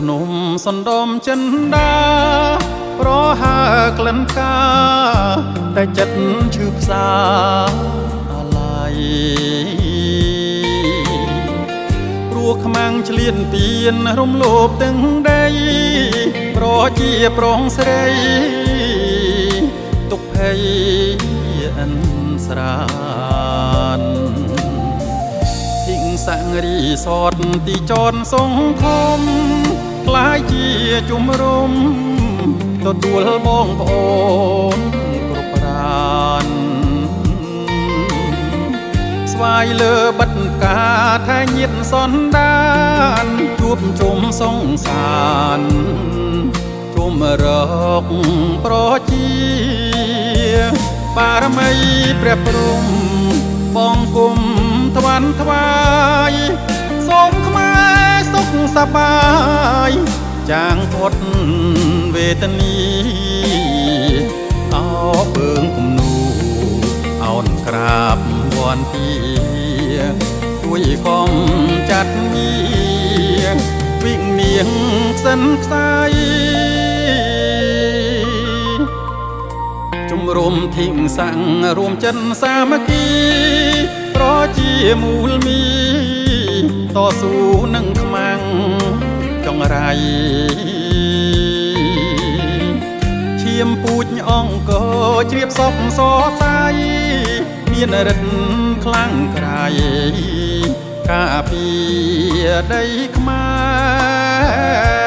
ភ្នំសណ្ដំចិនដាប្រហើក្លិនផ្កាតែចិត្តឈឺផ្សាអាឡ័យព្រោះខ្មាំងឆ្លៀនពៀនរំលោភទាំងដីប្រជាប្រងស្រីទុកភ័យអិនស្រានសង្រីសតទីចនសង្ឃមក្លាយជាជំរំទទួលបងប្អូនគ្រប់ប្រានស្វាយលើបិទផ្កាថែញាតសន្តានជួបជុំសងសានជុំរកប្រជាបារមីព្រះព្រំបងគុំថ្វាន់ថ្វាយសូមខ្មែរសុខសប្បាយចាងផុតវេទនីអោពើងគំនូអោនក្រាបវ័នទីជួយខំចាត់មីវិងនាងខ្សិនខ្សាយជំរុំធីងសាំងរួមចិនសាមគ្គីប្រជាមូលមីតស៊ូនឹងខ្មាំងចង្រៃឈាមពូជអង្គជ្រាបសពសរសៃមានរិទ្ធខ្លាំងក្រៃការពារដីខ្មែរ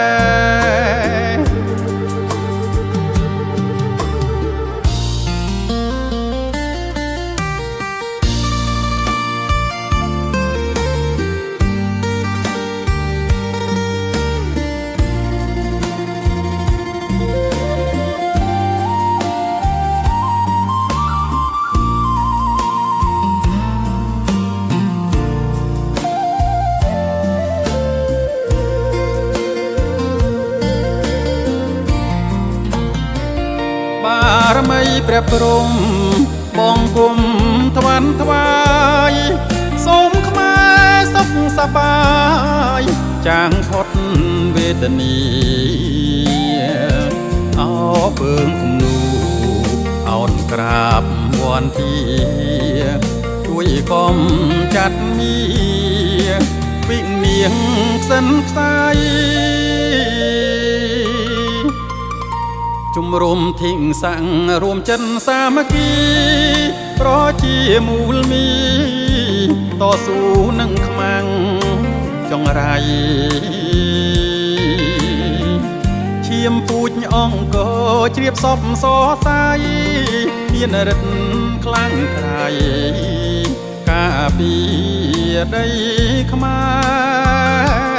បារមីព្រះព្រំបងគុំថ្វាន់ថ្វាយសូមខ្មែរសុខសប្បាយចាងផុតវេទនីអោពើងគំនូអោនក្រាបវ័នទីជួយគំចាត់មីវិងនាងខ្សិនខ្សាយជំរុំធីងសាំងរួមចិនសាមគ្គីប្រជាមូលមីតស៊ូនឹងខ្មាំងចង្រៃឈាមពូជអង្គជ្រាបសពសរសៃមានរិទ្ធខ្លាំងក្រៃការពារដីខ្មែរ